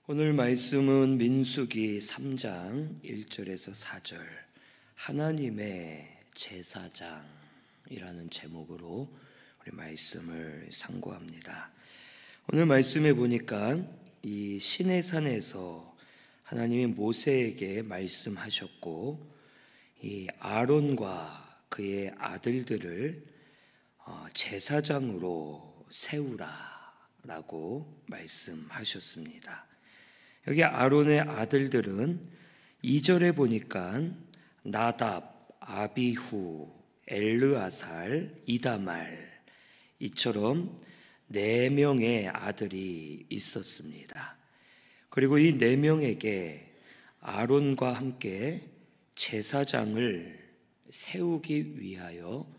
오늘 말씀은 민수기 3장 1절에서 4절 하나님의 제사장이라는 제목으로 우리 말씀을 상고합니다. 오늘 말씀에 보니까 이 시내산에서 하나님이 모세에게 말씀하셨고 이 아론과 그의 아들들을 제사장으로 세우라라고 말씀하셨습니다. 여기 아론의 아들들은 2절에 보니까 나답, 아비후, 엘르아살, 이다말 이처럼 4명의 아들이 있었습니다. 그리고 이 4명에게 아론과 함께 제사장을 세우기 위하여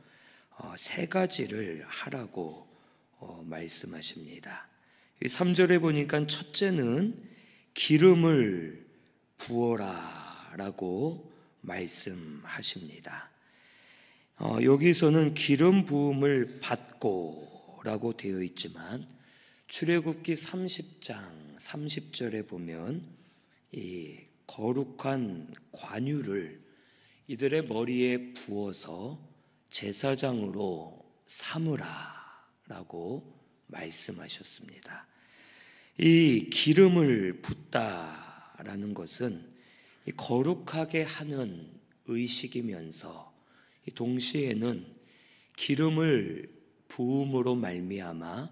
3가지를 하라고 말씀하십니다. 3절에 보니까 첫째는 기름을 부어라 라고 말씀하십니다. 여기서는 기름 부음을 받고 라고 되어 있지만 출애굽기 30장 30절에 보면 이 거룩한 관유를 이들의 머리에 부어서 제사장으로 삼으라 라고 말씀하셨습니다. 이 기름을 붓다라는 것은 거룩하게 하는 의식이면서 동시에는 기름을 부음으로 말미암아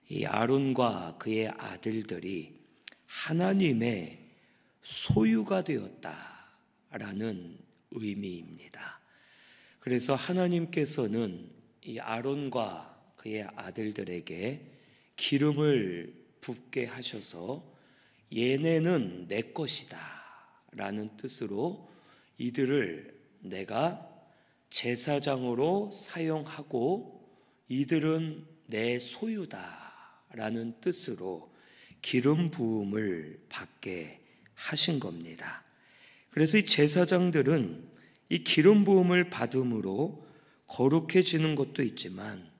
이 아론과 그의 아들들이 하나님의 소유가 되었다라는 의미입니다. 그래서 하나님께서는 이 아론과 그의 아들들에게 기름을 붓게 하셔서 얘네는 내 것이다 라는 뜻으로 이들을 내가 제사장으로 사용하고 이들은 내 소유다 라는 뜻으로 기름 부음을 받게 하신 겁니다. 그래서 이 제사장들은 이 기름 부음을 받음으로 거룩해지는 것도 있지만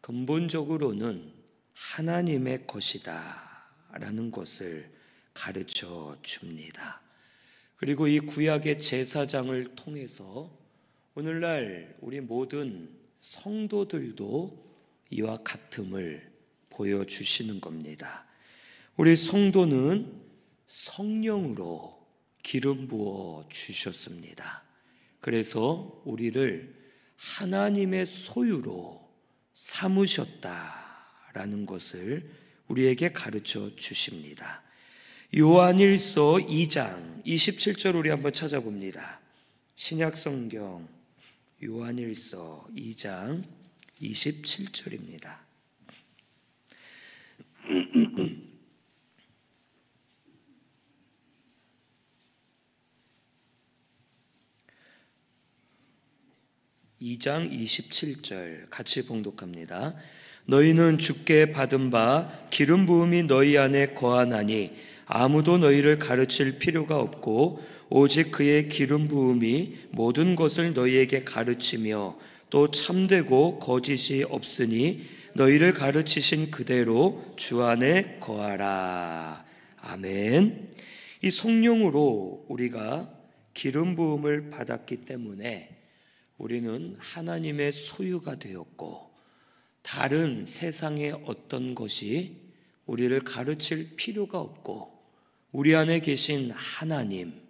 근본적으로는 하나님의 것이다 라는 것을 가르쳐 줍니다. 그리고 이 구약의 제사장을 통해서 오늘날 우리 모든 성도들도 이와 같음을 보여주시는 겁니다. 우리 성도는 성령으로 기름 부어 주셨습니다. 그래서 우리를 하나님의 소유로 삼으셨다 라는 것을 우리에게 가르쳐 주십니다. 요한일서 2장 27절 우리 한번 찾아봅니다. 신약성경 요한일서 2장 27절입니다. (2장 27절) 같이 봉독합니다. 너희는 주께 받은 바 기름 부음이 너희 안에 거하나니 아무도 너희를 가르칠 필요가 없고 오직 그의 기름 부음이 모든 것을 너희에게 가르치며 또 참되고 거짓이 없으니 너희를 가르치신 그대로 주 안에 거하라. 아멘. 이 성령으로 우리가 기름 부음을 받았기 때문에 우리는 하나님의 소유가 되었고 다른 세상의 어떤 것이 우리를 가르칠 필요가 없고 우리 안에 계신 하나님,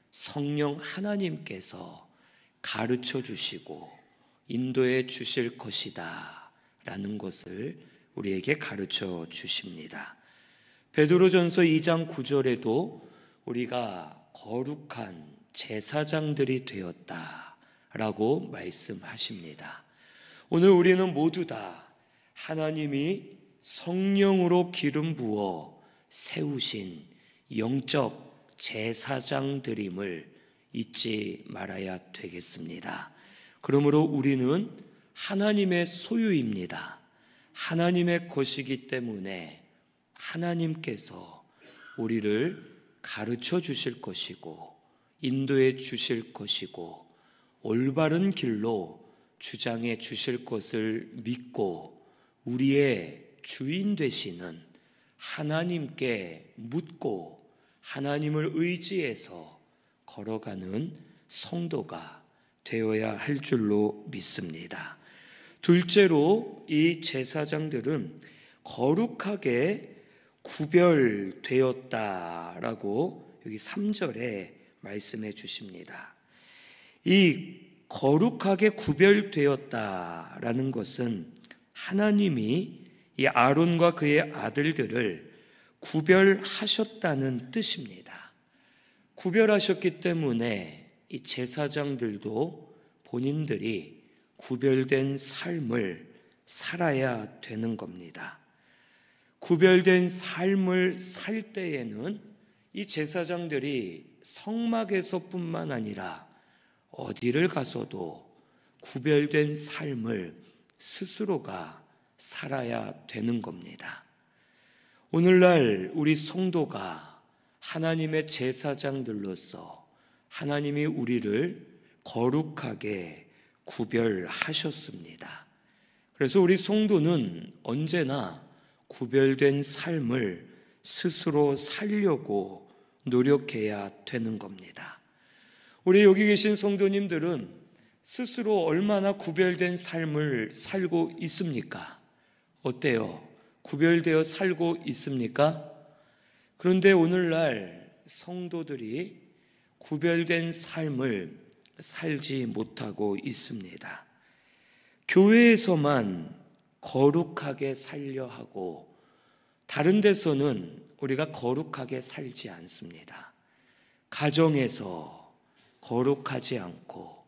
성령 하나님께서 가르쳐 주시고 인도해 주실 것이다 라는 것을 우리에게 가르쳐 주십니다. 베드로전서 2장 9절에도 우리가 거룩한 제사장들이 되었다 라고 말씀하십니다. 오늘 우리는 모두 다 하나님이 성령으로 기름 부어 세우신 영적 제사장들임을 잊지 말아야 되겠습니다. 그러므로 우리는 하나님의 소유입니다. 하나님의 것이기 때문에 하나님께서 우리를 가르쳐 주실 것이고 인도해 주실 것이고 올바른 길로 주장해 주실 것을 믿고 우리의 주인 되시는 하나님께 묻고 하나님을 의지해서 걸어가는 성도가 되어야 할 줄로 믿습니다. 둘째로 이 제사장들은 거룩하게 구별되었다라고 여기 3절에 말씀해 주십니다. 이 거룩하게 구별되었다라는 것은 하나님이 이 아론과 그의 아들들을 구별하셨다는 뜻입니다. 구별하셨기 때문에 이 제사장들도 본인들이 구별된 삶을 살아야 되는 겁니다. 구별된 삶을 살 때에는 이 제사장들이 성막에서뿐만 아니라 어디를 가서도 구별된 삶을 스스로가 살아야 되는 겁니다. 오늘날 우리 성도가 하나님의 제사장들로서 하나님이 우리를 거룩하게 구별하셨습니다. 그래서 우리 성도는 언제나 구별된 삶을 스스로 살려고 노력해야 되는 겁니다. 우리 여기 계신 성도님들은 스스로 얼마나 구별된 삶을 살고 있습니까? 어때요? 구별되어 살고 있습니까? 그런데 오늘날 성도들이 구별된 삶을 살지 못하고 있습니다. 교회에서만 거룩하게 살려 하고 다른 데서는 우리가 거룩하게 살지 않습니다. 가정에서 거룩하지 않고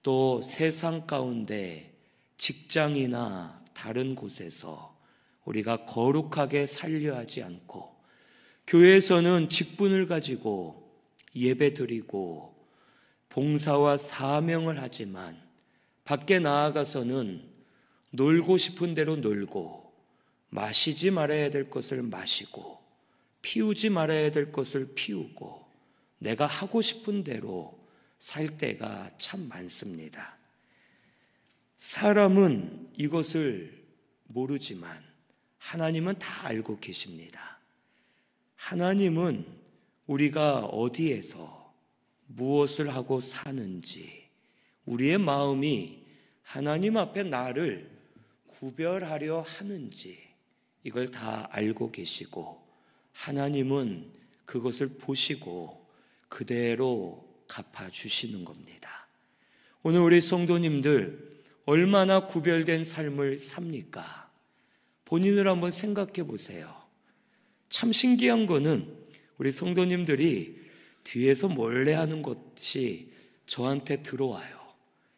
또 세상 가운데 직장이나 다른 곳에서 우리가 거룩하게 살려 하지 않고 교회에서는 직분을 가지고 예배드리고 봉사와 사명을 하지만 밖에 나아가서는 놀고 싶은 대로 놀고 마시지 말아야 될 것을 마시고 피우지 말아야 될 것을 피우고 내가 하고 싶은 대로 살 때가 참 많습니다. 사람은 이것을 모르지만 하나님은 다 알고 계십니다. 하나님은 우리가 어디에서 무엇을 하고 사는지, 우리의 마음이 하나님 앞에 나를 구별하려 하는지 이걸 다 알고 계시고 하나님은 그것을 보시고 그대로 갚아주시는 겁니다. 오늘 우리 성도님들 얼마나 구별된 삶을 삽니까? 본인을 한번 생각해 보세요. 참 신기한 거는 우리 성도님들이 뒤에서 몰래 하는 것이 저한테 들어와요.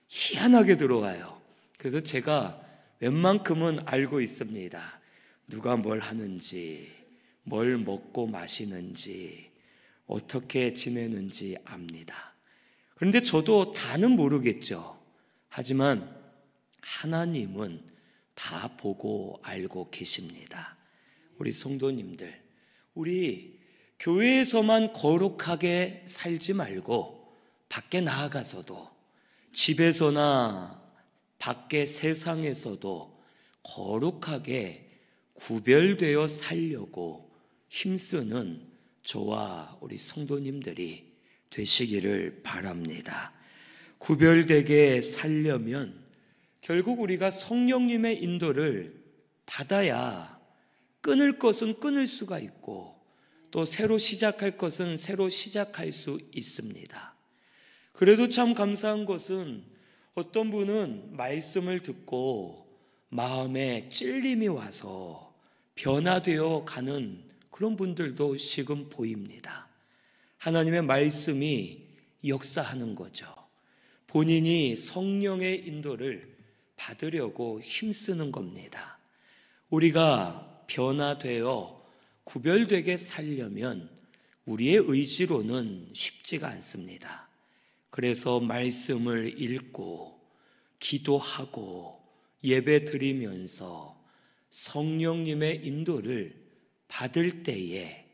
희한하게 들어와요. 그래서 제가 웬만큼은 알고 있습니다. 누가 뭘 하는지, 뭘 먹고 마시는지, 어떻게 지내는지 압니다. 그런데 저도 다는 모르겠죠. 하지만 하나님은 다 보고 알고 계십니다. 우리 성도님들, 우리 교회에서만 거룩하게 살지 말고 밖에 나아가서도 집에서나 밖에 세상에서도 거룩하게 구별되어 살려고 힘쓰는 저와 우리 성도님들이 되시기를 바랍니다. 구별되게 살려면 결국 우리가 성령님의 인도를 받아야 끊을 것은 끊을 수가 있고 또 새로 시작할 것은 새로 시작할 수 있습니다. 그래도 참 감사한 것은 어떤 분은 말씀을 듣고 마음에 찔림이 와서 변화되어 가는 그런 분들도 지금 보입니다. 하나님의 말씀이 역사하는 거죠. 본인이 성령의 인도를 받으려고 힘쓰는 겁니다. 우리가 변화되어 구별되게 살려면 우리의 의지로는 쉽지가 않습니다. 그래서 말씀을 읽고 기도하고 예배 드리면서 성령님의 인도를 받을 때에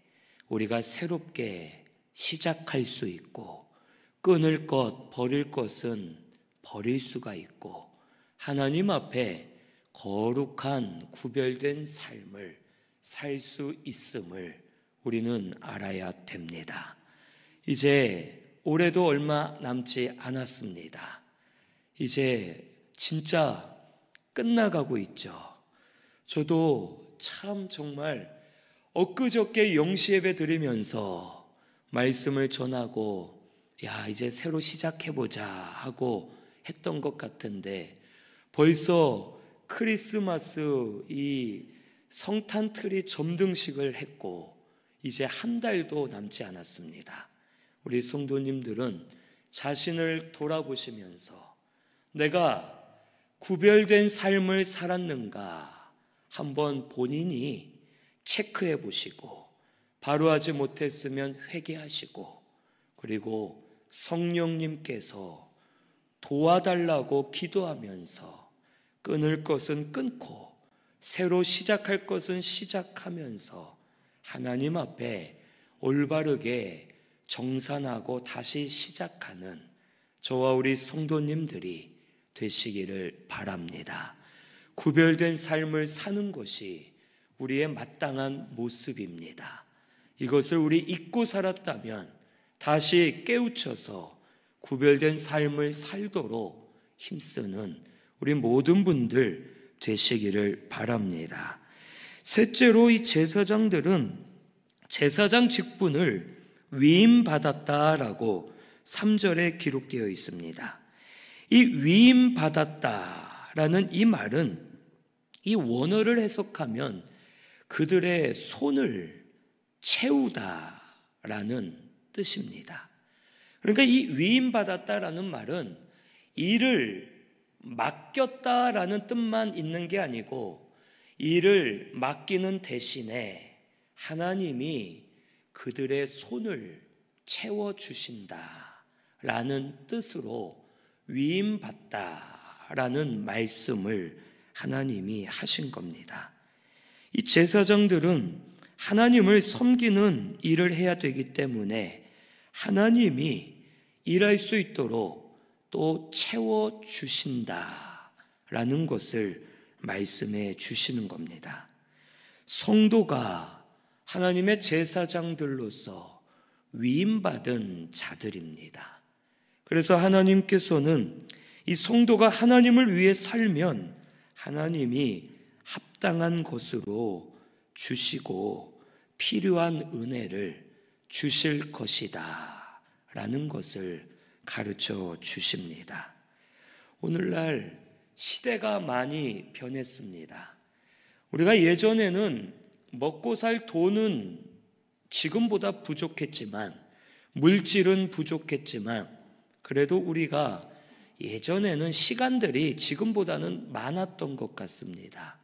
우리가 새롭게 시작할 수 있고 끊을 것, 버릴 것은 버릴 수가 있고 하나님 앞에 거룩한 구별된 삶을 살 수 있음을 우리는 알아야 됩니다. 이제 올해도 얼마 남지 않았습니다. 이제 진짜 끝나가고 있죠. 저도 참 정말 엊그저께 영시예배 드리면서 말씀을 전하고 이제 새로 시작해보자 하고 했던 것 같은데 벌써 크리스마스 이 성탄 트리 점등식을 했고 이제 한 달도 남지 않았습니다. 우리 성도님들은 자신을 돌아보시면서 내가 구별된 삶을 살았는가 한번 본인이 체크해 보시고 바로 하지 못했으면 회개하시고 그리고 성령님께서 도와달라고 기도하면서 끊을 것은 끊고 새로 시작할 것은 시작하면서 하나님 앞에 올바르게 정산하고 다시 시작하는 저와 우리 성도님들이 되시기를 바랍니다. 구별된 삶을 사는 것이 우리의 마땅한 모습입니다. 이것을 우리 잊고 살았다면 다시 깨우쳐서 구별된 삶을 살도록 힘쓰는 우리 모든 분들 되시기를 바랍니다. 셋째로 이 제사장들은 제사장 직분을 위임받았다라고 3절에 기록되어 있습니다. 이 위임받았다라는 이 말은 이 원어를 해석하면 그들의 손을 채우다라는 뜻입니다. 그러니까 이 위임받았다라는 말은 일을 맡겼다라는 뜻만 있는 게 아니고 일을 맡기는 대신에 하나님이 그들의 손을 채워주신다라는 뜻으로 위임받다라는 말씀을 하나님이 하신 겁니다. 이 제사장들은 하나님을 섬기는 일을 해야 되기 때문에 하나님이 일할 수 있도록 또 채워주신다라는 것을 말씀해 주시는 겁니다. 성도가 하나님의 제사장들로서 위임받은 자들입니다. 그래서 하나님께서는 이 성도가 하나님을 위해 살면 하나님이 합당한 것으로 주시고 필요한 은혜를 주실 것이다 라는 것을 가르쳐 주십니다. 오늘날 시대가 많이 변했습니다. 우리가 예전에는 먹고 살 돈은 지금보다 부족했지만 물질은 부족했지만 그래도 우리가 예전에는 시간들이 지금보다는 많았던 것 같습니다.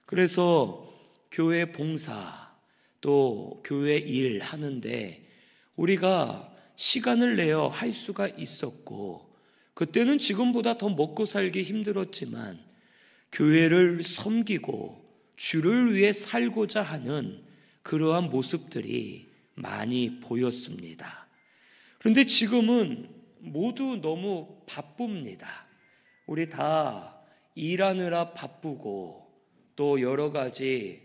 그래서 교회 봉사 또 교회 일 하는데 우리가 시간을 내어 할 수가 있었고 그때는 지금보다 더 먹고 살기 힘들었지만 교회를 섬기고 주를 위해 살고자 하는 그러한 모습들이 많이 보였습니다. 그런데 지금은 모두 너무 바쁩니다. 우리 다 일하느라 바쁘고 또 여러 가지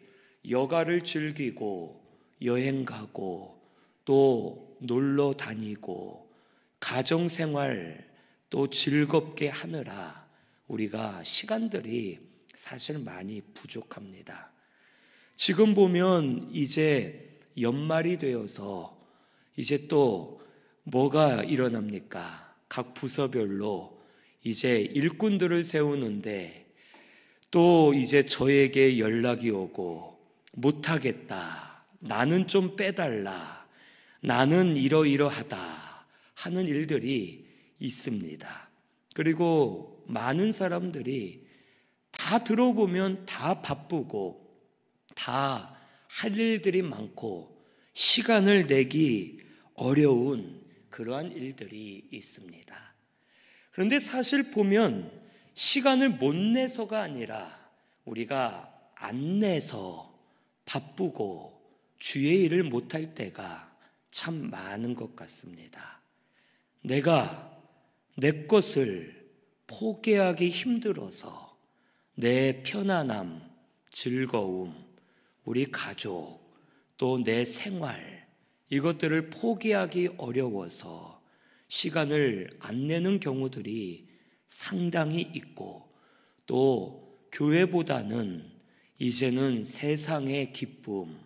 여가를 즐기고 여행 가고 또 놀러 다니고 가정생활 또 즐겁게 하느라 우리가 시간들이 사실 많이 부족합니다. 지금 보면 이제 연말이 되어서 이제 또 뭐가 일어납니까? 각 부서별로 이제 일꾼들을 세우는데 또 이제 저에게 연락이 오고 못하겠다, 나는 좀 빼달라, 나는 이러이러하다 하는 일들이 있습니다. 그리고 많은 사람들이 다 들어보면 다 바쁘고 다 할 일들이 많고 시간을 내기 어려운 그러한 일들이 있습니다. 그런데 사실 보면 시간을 못 내서가 아니라 우리가 안 내서 바쁘고 주의 일을 못할 때가 참 많은 것 같습니다. 내가 내 것을 포기하기 힘들어서 내 편안함, 즐거움, 우리 가족, 또 내 생활, 이것들을 포기하기 어려워서 시간을 안 내는 경우들이 상당히 있고, 또 교회보다는 이제는 세상의 기쁨,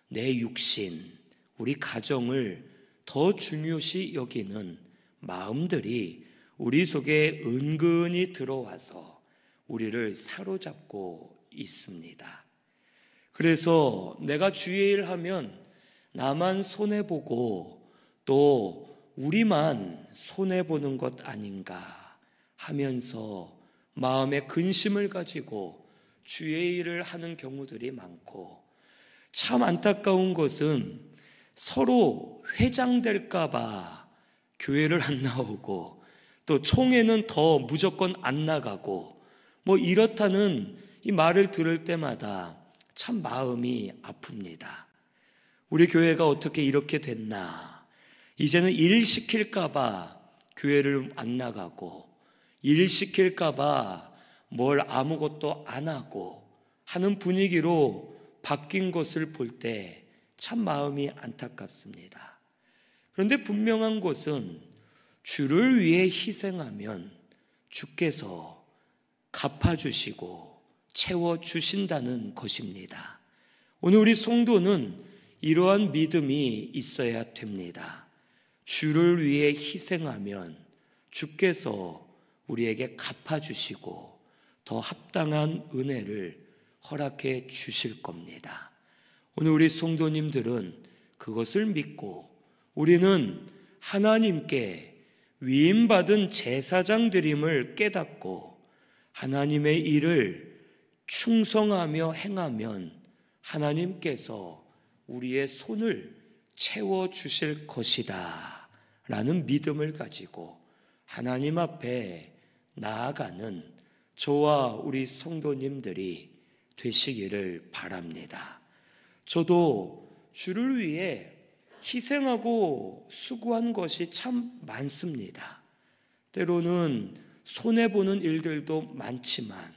내 육신, 우리 가정을 더 중요시 여기는 마음들이 우리 속에 은근히 들어와서 우리를 사로잡고 있습니다. 그래서 내가 주의 일 하면 나만 손해보고 또 우리만 손해보는 것 아닌가 하면서 마음에 근심을 가지고 주의 일을 하는 경우들이 많고, 참 안타까운 것은 서로 회장될까 봐 교회를 안 나오고 또 총회는 더 무조건 안 나가고 뭐 이렇다는 이 말을 들을 때마다 참 마음이 아픕니다. 우리 교회가 어떻게 이렇게 됐나? 이제는 일 시킬까 봐 교회를 안 나가고 일 시킬까 봐 뭘 아무것도 안 하고 하는 분위기로 바뀐 것을 볼 때 참 마음이 안타깝습니다. 그런데 분명한 것은 주를 위해 희생하면 주께서 갚아주시고 채워주신다는 것입니다. 오늘 우리 성도는 이러한 믿음이 있어야 됩니다. 주를 위해 희생하면 주께서 우리에게 갚아주시고 더 합당한 은혜를 허락해 주실 겁니다. 오늘 우리 성도님들은 그것을 믿고 우리는 하나님께 위임받은 제사장들임을 깨닫고 하나님의 일을 충성하며 행하면 하나님께서 우리의 손을 채워주실 것이다 라는 믿음을 가지고 하나님 앞에 나아가는 저와 우리 성도님들이 되시기를 바랍니다. 저도 주를 위해 희생하고 수고한 것이 참 많습니다. 때로는 손해보는 일들도 많지만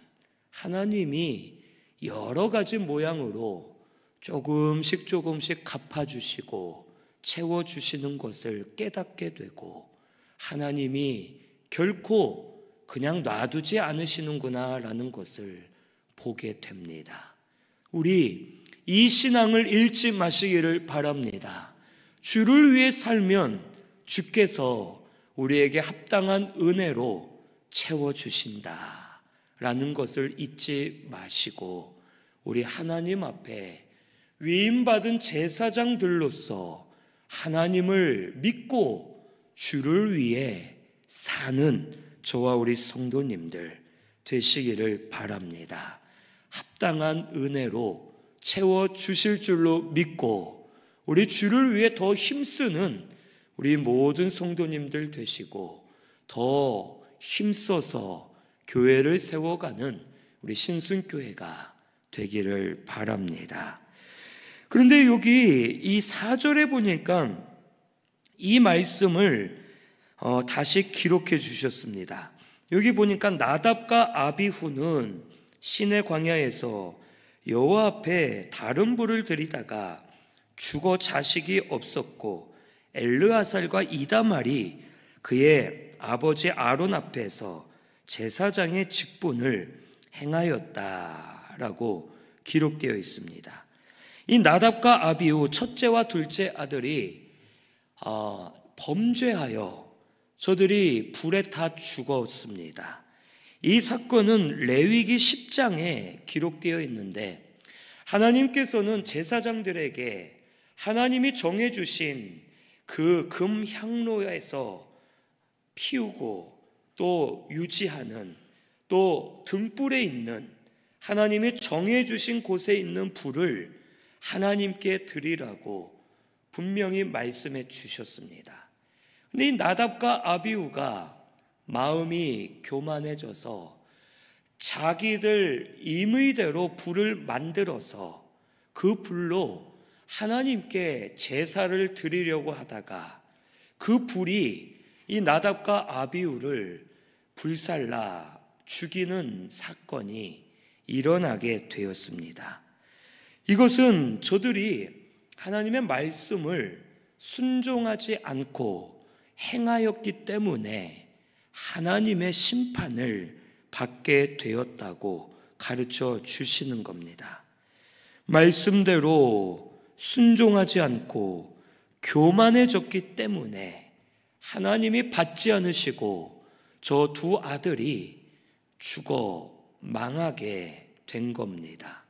하나님이 여러 가지 모양으로 조금씩 갚아주시고 채워주시는 것을 깨닫게 되고, 하나님이 결코 그냥 놔두지 않으시는구나 라는 것을 보게 됩니다. 우리 이 신앙을 잃지 마시기를 바랍니다. 주를 위해 살면 주께서 우리에게 합당한 은혜로 채워주신다 라는 것을 잊지 마시고, 우리 하나님 앞에 위임받은 제사장들로서 하나님을 믿고 주를 위해 사는 저와 우리 성도님들 되시기를 바랍니다. 합당한 은혜로 채워주실 줄로 믿고 우리 주를 위해 더 힘쓰는 우리 모든 성도님들 되시고, 더 힘써서 교회를 세워가는 우리 신순교회가 되기를 바랍니다. 그런데 여기 이 4절에 보니까 이 말씀을 다시 기록해 주셨습니다. 여기 보니까 나답과 아비후는 시내 광야에서 여호와 앞에 다른 불을 들이다가 죽어 자식이 없었고, 엘르아살과 이다말이 그의 아버지 아론 앞에서 제사장의 직분을 행하였다라고 기록되어 있습니다. 이 나답과 아비후 첫째와 둘째 아들이 범죄하여 저들이 불에 다 죽었습니다. 이 사건은 레위기 10장에 기록되어 있는데, 하나님께서는 제사장들에게 하나님이 정해주신 그 금향로에서 피우고 또 유지하는, 또 등불에 있는 하나님이 정해주신 곳에 있는 불을 하나님께 드리라고 분명히 말씀해 주셨습니다. 근데 이 나답과 아비후가 마음이 교만해져서 자기들 임의대로 불을 만들어서 그 불로 하나님께 제사를 드리려고 하다가 그 불이 이 나답과 아비후를 불살라 죽이는 사건이 일어나게 되었습니다. 이것은 저들이 하나님의 말씀을 순종하지 않고 행하였기 때문에 하나님의 심판을 받게 되었다고 가르쳐 주시는 겁니다. 말씀대로 순종하지 않고 교만해졌기 때문에 하나님이 받지 않으시고 저 두 아들이 죽어 망하게 된 겁니다.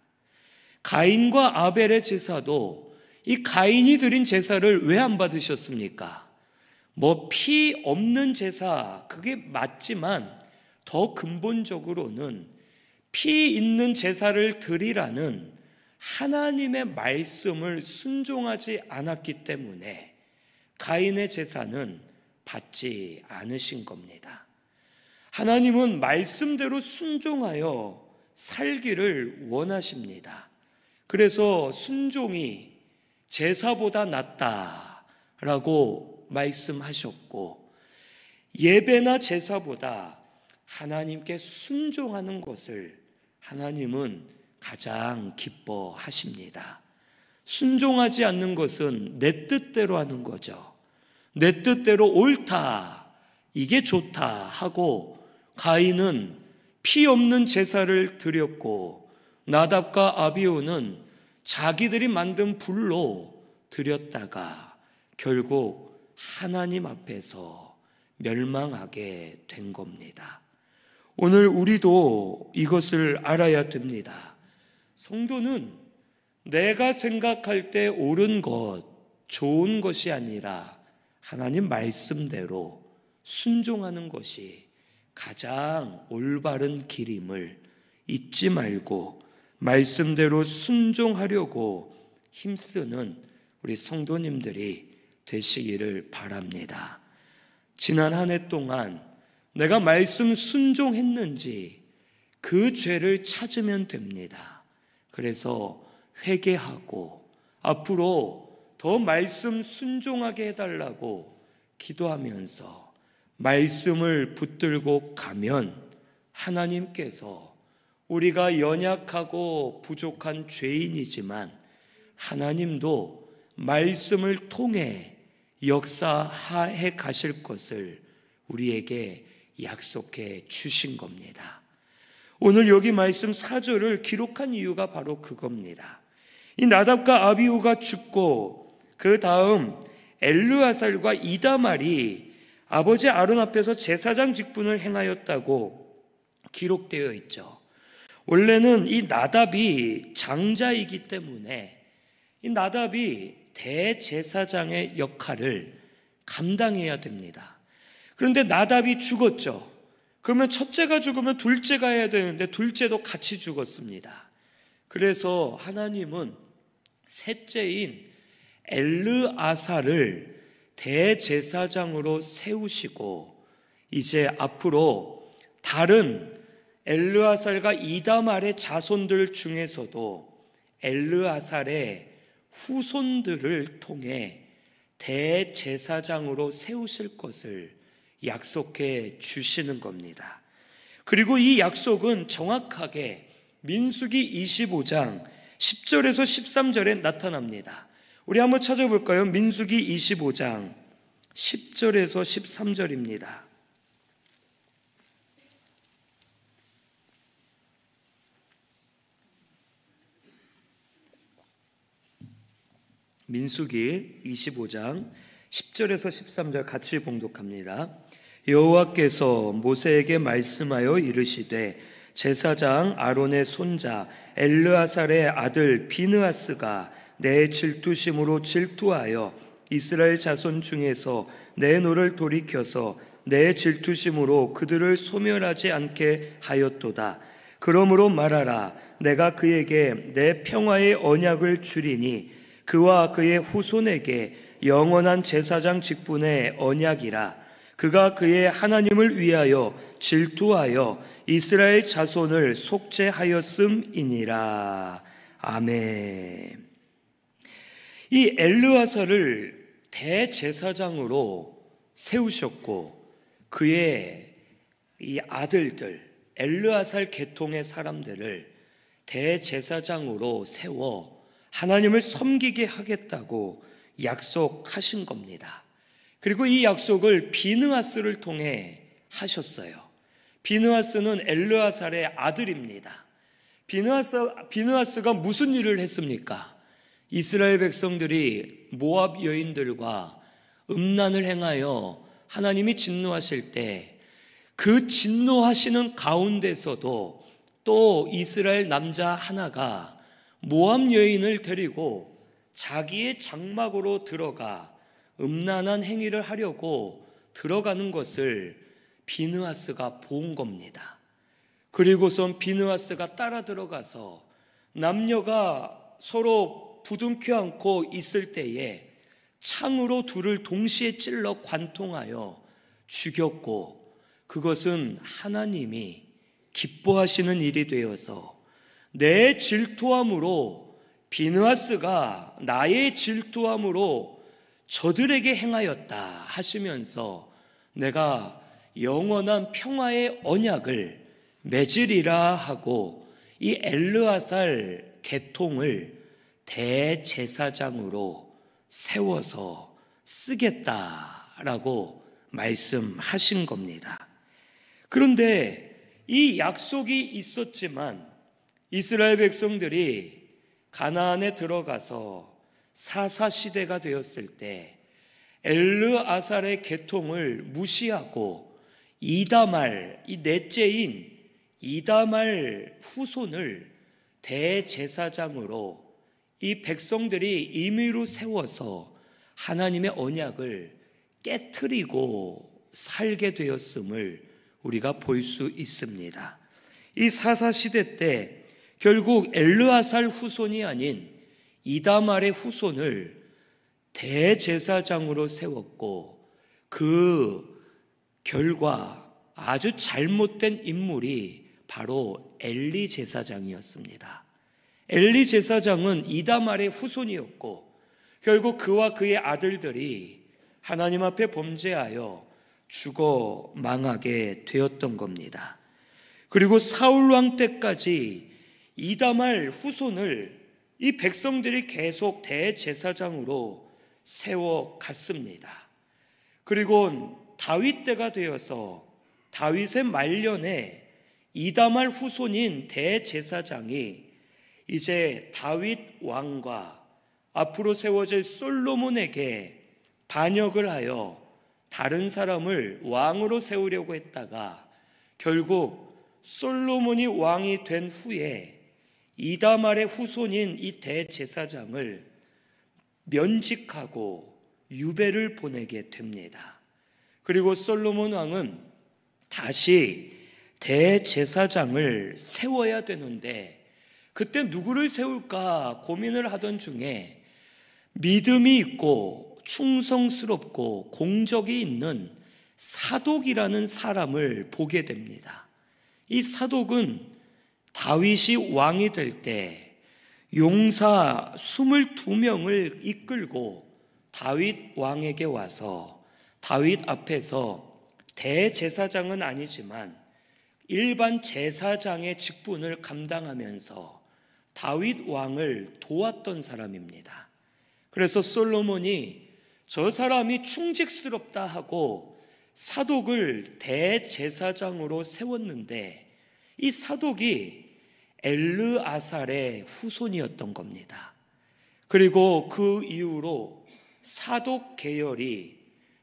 가인과 아벨의 제사도 이 가인이 드린 제사를 왜 안 받으셨습니까? 피 없는 제사, 그게 맞지만 더 근본적으로는 피 있는 제사를 드리라는 하나님의 말씀을 순종하지 않았기 때문에 가인의 제사는 받지 않으신 겁니다. 하나님은 말씀대로 순종하여 살기를 원하십니다. 그래서 순종이 제사보다 낫다라고 말씀하셨고, 예배나 제사보다 하나님께 순종하는 것을 하나님은 가장 기뻐하십니다. 순종하지 않는 것은 내 뜻대로 하는 거죠. 내 뜻대로 옳다, 이게 좋다 하고 가인은 피 없는 제사를 드렸고 나답과 아비후는 자기들이 만든 불로 드렸다가 결국 하나님 앞에서 멸망하게 된 겁니다. 오늘 우리도 이것을 알아야 됩니다. 성도는 내가 생각할 때 옳은 것, 좋은 것이 아니라 하나님 말씀대로 순종하는 것이 가장 올바른 길임을 잊지 말고 말씀대로 순종하려고 힘쓰는 우리 성도님들이 되시기를 바랍니다. 지난 한 해 동안 내가 말씀 순종했는지 그 죄를 찾으면 됩니다. 그래서 회개하고 앞으로 더 말씀 순종하게 해달라고 기도하면서 말씀을 붙들고 가면 하나님께서 우리가 연약하고 부족한 죄인이지만 하나님도 말씀을 통해 역사해 가실 것을 우리에게 약속해 주신 겁니다. 오늘 여기 말씀 4절을 기록한 이유가 바로 그겁니다. 이 나답과 아비후가 죽고 그 다음 엘르아살과 이다말이 아버지 아론 앞에서 제사장 직분을 행하였다고 기록되어 있죠. 원래는 이 나답이 장자이기 때문에 이 나답이 대제사장의 역할을 감당해야 됩니다. 그런데 나답이 죽었죠. 그러면 첫째가 죽으면 둘째가 해야 되는데 둘째도 같이 죽었습니다. 그래서 하나님은 셋째인 엘르아살을 대제사장으로 세우시고 이제 앞으로 다른 엘르아살과 이다말의 자손들 중에서도 엘르아살의 후손들을 통해 대제사장으로 세우실 것을 약속해 주시는 겁니다. 그리고 이 약속은 정확하게 민수기 25장 10절에서 13절에 나타납니다. 우리 한번 찾아볼까요? 민수기 25장 10절에서 13절입니다. 민수기 25장 10절에서 13절 같이 봉독합니다. 여호와께서 모세에게 말씀하여 이르시되 제사장 아론의 손자 엘르아살의 아들 비느하스가 내 질투심으로 질투하여 이스라엘 자손 중에서 내 노를 돌이켜서 내 질투심으로 그들을 소멸하지 않게 하였도다. 그러므로 말하라. 내가 그에게 내 평화의 언약을 주리니 그와 그의 후손에게 영원한 제사장 직분의 언약이라. 그가 그의 하나님을 위하여 질투하여 이스라엘 자손을 속죄하였음이니라. 아멘. 이 엘르아살을 대제사장으로 세우셨고 그의 이 아들들 엘르아살 계통의 사람들을 대제사장으로 세워 하나님을 섬기게 하겠다고 약속하신 겁니다. 그리고 이 약속을 비느하스를 통해 하셨어요. 비느하스는 엘르아살의 아들입니다. 비느하스가 무슨 일을 했습니까? 이스라엘 백성들이 모압 여인들과 음란을 행하여 하나님이 진노하실 때 그 진노하시는 가운데서도 또 이스라엘 남자 하나가 모압 여인을 데리고 자기의 장막으로 들어가 음란한 행위를 하려고 들어가는 것을 비느하스가 본 겁니다. 그리고선 비느하스가 따라 들어가서 남녀가 서로 부둥켜 안고 있을 때에 창으로 둘을 동시에 찔러 관통하여 죽였고, 그것은 하나님이 기뻐하시는 일이 되어서 내 질투함으로, 비느하스가 나의 질투함으로 저들에게 행하였다 하시면서 내가 영원한 평화의 언약을 맺으리라 하고 이 엘르아살 계통을 대제사장으로 세워서 쓰겠다라고 말씀하신 겁니다. 그런데 이 약속이 있었지만 이스라엘 백성들이 가나안에 들어가서 사사시대가 되었을 때 엘르아살의 계통을 무시하고 이다말, 이 넷째인 이다말 후손을 대제사장으로 이 백성들이 임의로 세워서 하나님의 언약을 깨트리고 살게 되었음을 우리가 볼 수 있습니다. 이 사사시대 때 결국 엘르아살 후손이 아닌 이다말의 후손을 대제사장으로 세웠고, 그 결과 아주 잘못된 인물이 바로 엘리 제사장이었습니다. 엘리 제사장은 이다말의 후손이었고 결국 그와 그의 아들들이 하나님 앞에 범죄하여 죽어 망하게 되었던 겁니다. 그리고 사울 왕 때까지 이다말 후손을 이 백성들이 계속 대제사장으로 세워갔습니다. 그리고 다윗 때가 되어서 다윗의 말년에 이다말 후손인 대제사장이 이제 다윗 왕과 앞으로 세워질 솔로몬에게 반역을 하여 다른 사람을 왕으로 세우려고 했다가 결국 솔로몬이 왕이 된 후에 이다말의 후손인 이 대제사장을 면직하고 유배를 보내게 됩니다. 그리고 솔로몬 왕은 다시 대제사장을 세워야 되는데 그때 누구를 세울까 고민을 하던 중에 믿음이 있고 충성스럽고 공적이 있는 사독이라는 사람을 보게 됩니다. 이 사독은 다윗이 왕이 될 때 용사 22명을 이끌고 다윗 왕에게 와서 다윗 앞에서 대제사장은 아니지만 일반 제사장의 직분을 감당하면서 다윗 왕을 도왔던 사람입니다. 그래서 솔로몬이 저 사람이 충직스럽다 하고 사독을 대제사장으로 세웠는데 이 사독이 엘르아살의 후손이었던 겁니다. 그리고 그 이후로 사독 계열이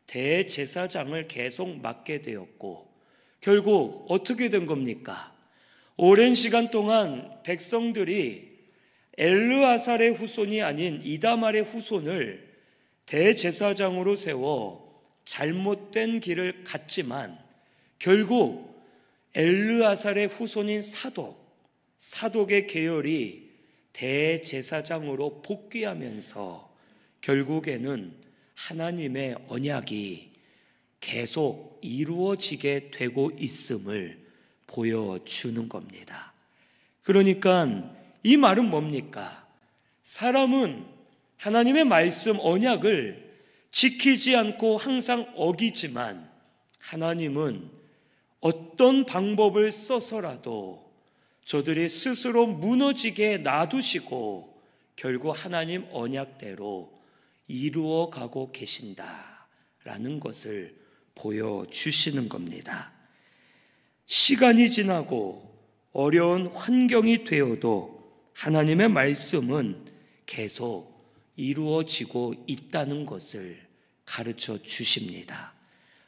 대제사장을 계속 맡게 되었고 결국 어떻게 된 겁니까? 오랜 시간 동안 백성들이 엘르아살의 후손이 아닌 이다말의 후손을 대제사장으로 세워 잘못된 길을 갔지만 결국 엘르아살의 후손인 사독의 계열이 대제사장으로 복귀하면서 결국에는 하나님의 언약이 계속 이루어지게 되고 있음을 보여주는 겁니다. 그러니까 이 말은 뭡니까? 사람은 하나님의 말씀 언약을 지키지 않고 항상 어기지만 하나님은 어떤 방법을 써서라도 저들이 스스로 무너지게 놔두시고 결국 하나님 언약대로 이루어 가고 계신다라는 것을 보여주시는 겁니다. 시간이 지나고 어려운 환경이 되어도 하나님의 말씀은 계속 이루어지고 있다는 것을 가르쳐 주십니다.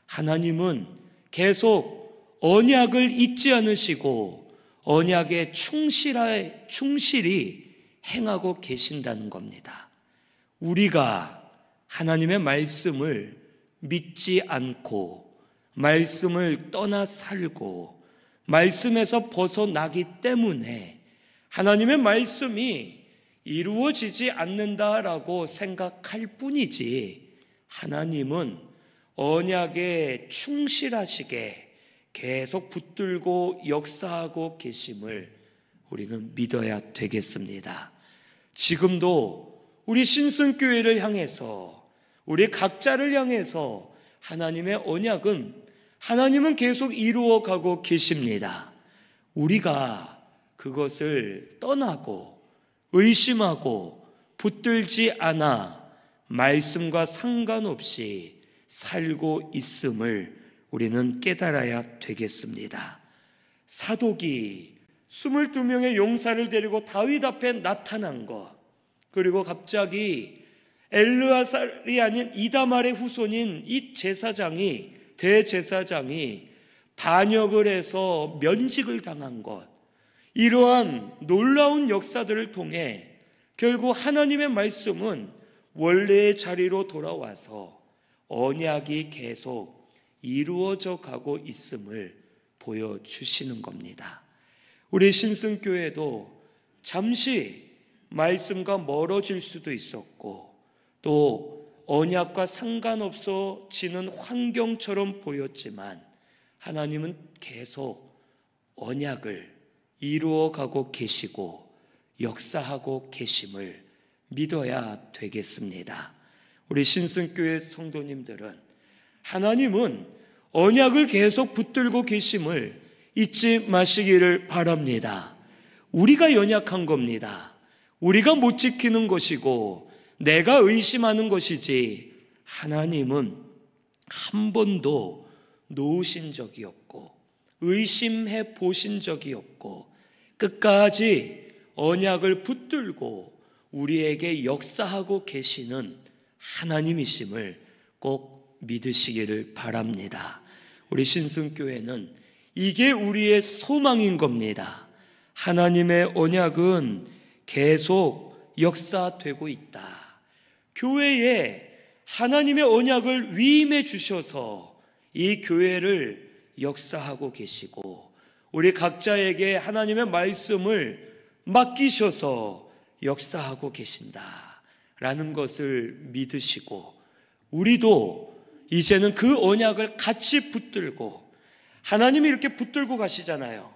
하나님은 계속 언약을 잊지 않으시고 언약에 충실히 행하고 계신다는 겁니다. 우리가 하나님의 말씀을 믿지 않고 말씀을 떠나 살고 말씀에서 벗어나기 때문에 하나님의 말씀이 이루어지지 않는다라고 생각할 뿐이지, 하나님은 언약에 충실하시게 계속 붙들고 역사하고 계심을 우리는 믿어야 되겠습니다. 지금도 우리 신승교회를 향해서, 우리 각자를 향해서 하나님의 언약은 하나님은 계속 이루어 가고 계십니다. 우리가 그것을 떠나고 의심하고 붙들지 않아 말씀과 상관없이 살고 있음을 우리는 깨달아야 되겠습니다. 사독이 22명의 용사를 데리고 다윗 앞에 나타난 것, 그리고 갑자기 엘르아살이 아닌 이다말의 후손인 이 대제사장이 반역을 해서 면직을 당한 것, 이러한 놀라운 역사들을 통해 결국 하나님의 말씀은 원래의 자리로 돌아와서 언약이 계속 이루어져 가고 있음을 보여주시는 겁니다. 우리 신승교회도 잠시 말씀과 멀어질 수도 있었고 또 언약과 상관없어지는 환경처럼 보였지만 하나님은 계속 언약을 이루어가고 계시고 역사하고 계심을 믿어야 되겠습니다. 우리 신승교회 성도님들은 하나님은 언약을 계속 붙들고 계심을 잊지 마시기를 바랍니다. 우리가 연약한 겁니다. 우리가 못 지키는 것이고 내가 의심하는 것이지, 하나님은 한 번도 놓으신 적이 없고 의심해 보신 적이 없고 끝까지 언약을 붙들고 우리에게 역사하고 계시는 하나님이심을 꼭 믿으시기를 바랍니다. 우리 신승교회는 이게 우리의 소망인 겁니다. 하나님의 언약은 계속 역사되고 있다. 교회에 하나님의 언약을 위임해 주셔서 이 교회를 역사하고 계시고 우리 각자에게 하나님의 말씀을 맡기셔서 역사하고 계신다라는 것을 믿으시고, 우리도 이제는 그 언약을 같이 붙들고, 하나님이 이렇게 붙들고 가시잖아요.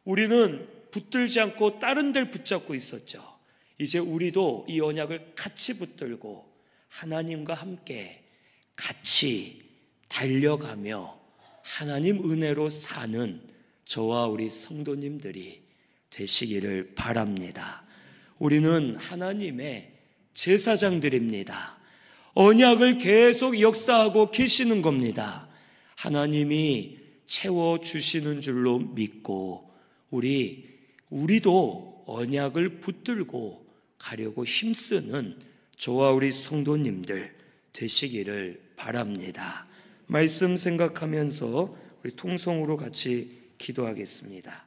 우리는 붙들지 않고 다른 데를 붙잡고 있었죠. 이제 우리도 이 언약을 같이 붙들고 하나님과 함께 같이 달려가며 하나님 은혜로 사는 저와 우리 성도님들이 되시기를 바랍니다. 우리는 하나님의 제사장들입니다. 언약을 계속 역사하고 계시는 겁니다. 하나님이 채워주시는 줄로 믿고 우리도 언약을 붙들고 가려고 힘쓰는 저와 우리 성도님들 되시기를 바랍니다. 말씀 생각하면서 우리 통성으로 같이 기도하겠습니다.